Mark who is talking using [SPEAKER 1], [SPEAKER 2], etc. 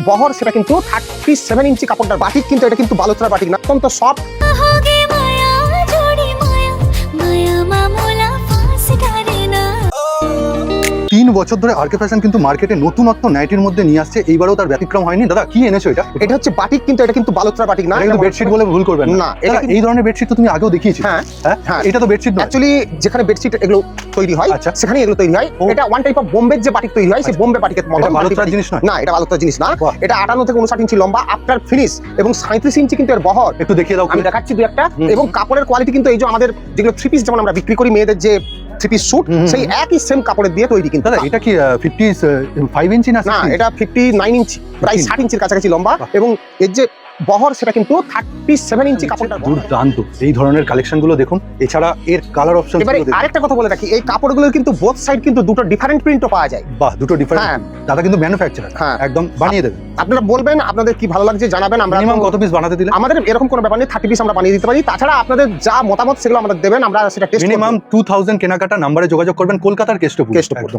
[SPEAKER 1] বহর সেটা কিন্তু 37 ইঞ্চি কাপড়টার বাটিক, কিন্তু এটা কিন্তু বালোত্রা বাটিক না, অত্যন্ত সফট।
[SPEAKER 2] 3 বছর ধরে আরকে ফ্যাশন কিন্তু মার্কেটে নতুনত্ব নাইটির মধ্যে নিয়ে আসছে, এইবারও তার ব্যতিক্রম হয়নি। দাদা কি এনেছো এটা?
[SPEAKER 1] এটা হচ্ছে বাটিক, কিন্তু এটা কিন্তু বালোত্রা বাটিক না,
[SPEAKER 2] এটা কিন্তু বেডশিট বলে ভুল করবেন
[SPEAKER 1] না।
[SPEAKER 2] এটা এই ধরনের বেডশিট তো তুমি আগেও দেখিয়েছি।
[SPEAKER 1] হ্যাঁ
[SPEAKER 2] হ্যাঁ, এটা তো বেডশিট নয়
[SPEAKER 1] অ্যাকচুয়ালি, যেখানে বেডশিট এগুলো তৈরি হয়
[SPEAKER 2] আচ্ছা।
[SPEAKER 1] সেখানে এগুলো তৈরি হয়। এটা ওয়ান টাইপ অফ বোম্বের যে বাটিক তৈরি হয়, সেই বোম্বে বাটিকের মতো।
[SPEAKER 2] এটা বালোত্রার জিনিস নয়?
[SPEAKER 1] না, এটা বালোত্রার জিনিস না।
[SPEAKER 2] বাহ।
[SPEAKER 1] এটা 58 থেকে 59 ইঞ্চি লম্বা, আফটার ফিনিশ, এবং 37 ইঞ্চি কিন্তু এর বহর।
[SPEAKER 2] একটু দেখিয়ে দাও।
[SPEAKER 1] আমি দেখাচ্ছি দুই একটা। এবং কাপড়ের কোয়ালিটি কিন্তু এই যে আমাদের যেগুলো থ্রি পিস যেমন আমরা বিক্রি করি, মেয়েদের যে থ্রি পিস স্যুট, সেই একই সেম কাপড়ের দিয়ে তৈরি কিন্তু।
[SPEAKER 2] দাদা এটা কি 55 ইঞ্চি না?
[SPEAKER 1] না, এটা 59 ইঞ্চি, প্রায় 60 ইঞ্চির কাছাকাছি লম্বা, এবং এর যে বহর সেটা কিন্তু 37 ইঞ্চি কাপড়টা।
[SPEAKER 2] দুর্দান্ত এই ধরনের কালেকশন গুলো দেখুন। এছাড়া এর কালার অপশন
[SPEAKER 1] এবারে আরেকটা কথা বলে রাখি, এই কাপড়গুলোর কিন্তু বোথ সাইড কিন্তু দুটো ডিফারেন্ট প্রিন্টও পাওয়া যায়।
[SPEAKER 2] বাহ, দুটো
[SPEAKER 1] হ্যাঁ।
[SPEAKER 2] ডিফারেন্ট। দাদা কিন্তু ম্যানুফ্যাকচারার,
[SPEAKER 1] হ্যাঁ।
[SPEAKER 2] একদম বানিয়ে দেবে।
[SPEAKER 1] আপনারা বলবেন আপনাদের কি ভালো লাগছে, জানাবেন। আমরা
[SPEAKER 2] মিনিমাম কত পিস বানাতে দিলে?
[SPEAKER 1] আমাদের এরকম কোনো ব্যাপার নেই, 30 পিস আমরা বানিয়ে দিতে পারি। তাছাড়া আপনাদের যা মতামত সেগুলো আমাদের দেবেন, আমরা সেটা টেস্ট করব।
[SPEAKER 2] মিনিমাম 2000 কেনাকাটা নাম্বারে যোগাযোগ করবেন, কলকাতার কেষ্টপুর।